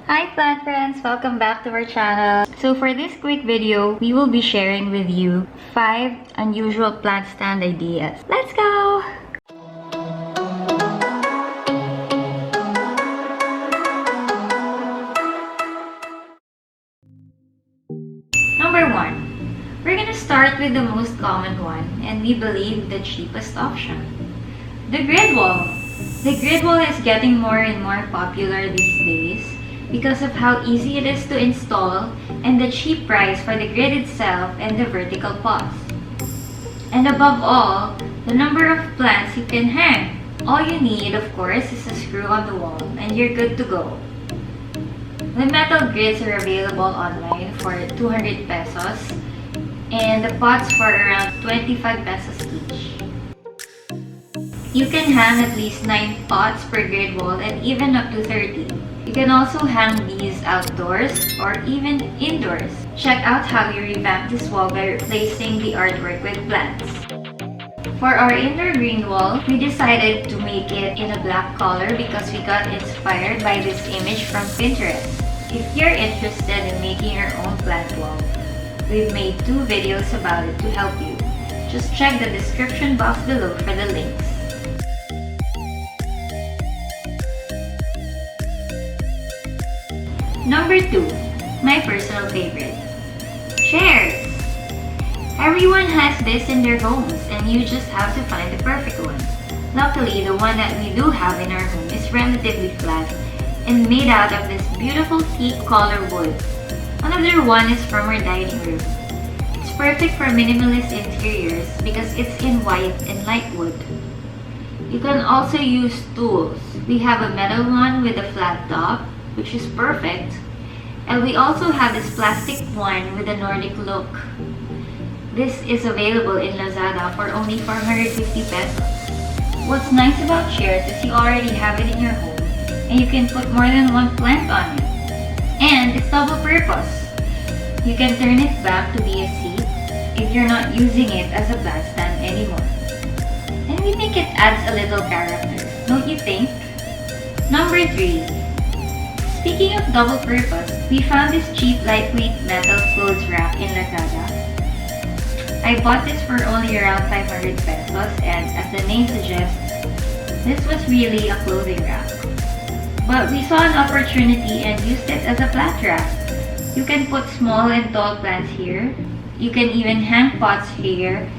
Hi plant friends! Welcome back to our channel. So for this quick video, we will be sharing with you 5 unusual plant stand ideas. Let's go! Number 1. We're gonna start with the most common one and we believe the cheapest option. The grid wall. The grid wall is getting more and more popular these days because of how easy it is to install and the cheap price for the grid itself and the vertical pots. And above all, the number of plants you can hang. All you need, of course, is a screw on the wall and you're good to go. The metal grids are available online for 200 pesos and the pots for around 25 pesos each. You can hang at least 9 pots per grid wall and even up to 30. You can also hang these outdoors or even indoors. Check out how you revamp this wall by replacing the artwork with plants. For our indoor green wall, we decided to make it in a black color because we got inspired by this image from Pinterest. If you're interested in making your own plant wall, we've made 2 videos about it to help you. Just check the description box below for the links. Number 2, my personal favorite, chairs. Everyone has this in their homes and you just have to find the perfect one. Luckily, the one that we do have in our home is relatively flat and made out of this beautiful teak color wood. Another one is from our dining room. It's perfect for minimalist interiors because it's in white and light wood. You can also use tools. We have a metal one with a flat top, which is perfect. And we also have this plastic one with a Nordic look. This is available in Lazada for only 450 pesos. What's nice about chairs is you already have it in your home and you can put more than one plant on it. And it's double purpose. You can turn it back to be a seat if you're not using it as a plant stand anymore. And we think it adds a little character, don't you think? Number 3. Speaking of double purpose, we found this cheap lightweight metal clothes rack in Lazada. I bought this for only around 500 pesos and as the name suggests, this was really a clothing rack. But we saw an opportunity and used it as a plant rack. You can put small and tall plants here. You can even hang pots here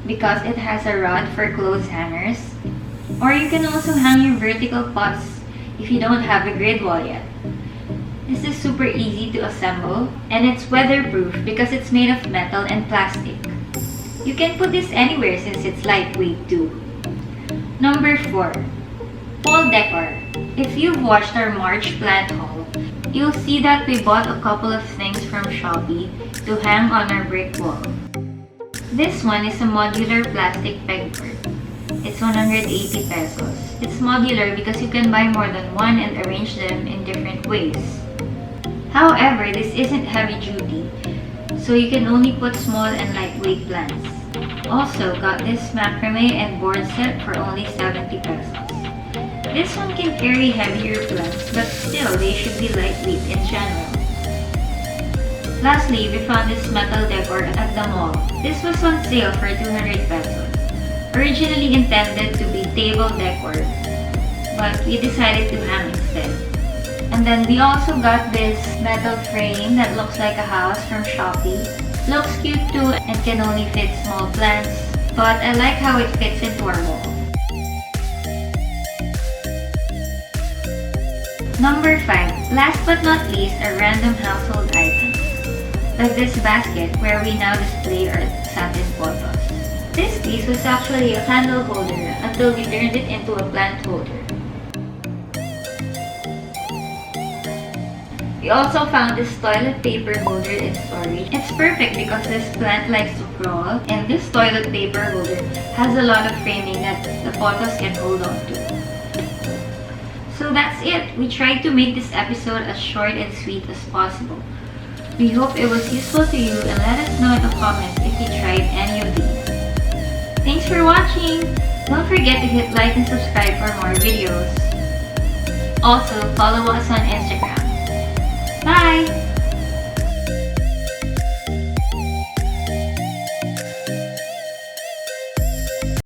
because it has a rod for clothes hangers. Or you can also hang your vertical pots if you don't have a grid wall yet. This is super easy to assemble and it's weatherproof because it's made of metal and plastic. You can put this anywhere since it's lightweight too. Number 4. Wall decor. If you've watched our March plant haul, you'll see that we bought a couple of things from Shopee to hang on our brick wall. This one is a modular plastic pegboard. It's 180 pesos. It's modular because you can buy more than one and arrange them in different ways. However, this isn't heavy duty, so you can only put small and lightweight plants. Also got this macrame and board set for only 70 pesos. This one can carry heavier plants, but still they should be lightweight in general. Lastly, we found this metal decor at the mall. This was on sale for 200 pesos. Originally intended to be table decor, but we decided to hang instead. And then we also got this metal frame that looks like a house from Shopee. Looks cute too and can only fit small plants, but I like how it fits into our wall. Number 5. Last but not least are random household items. Like this basket where we now display our satin photos. This piece was actually a candle holder until we turned it into a plant holder. We also found this toilet paper holder in storage. It's perfect because this plant likes to crawl and this toilet paper holder has a lot of framing that the photos can hold on to. So that's it. We tried to make this episode as short and sweet as possible. We hope it was useful to you and let us know in the comments if you tried any of these. Thanks for watching! Don't forget to hit like and subscribe for more videos. Also, follow us on Instagram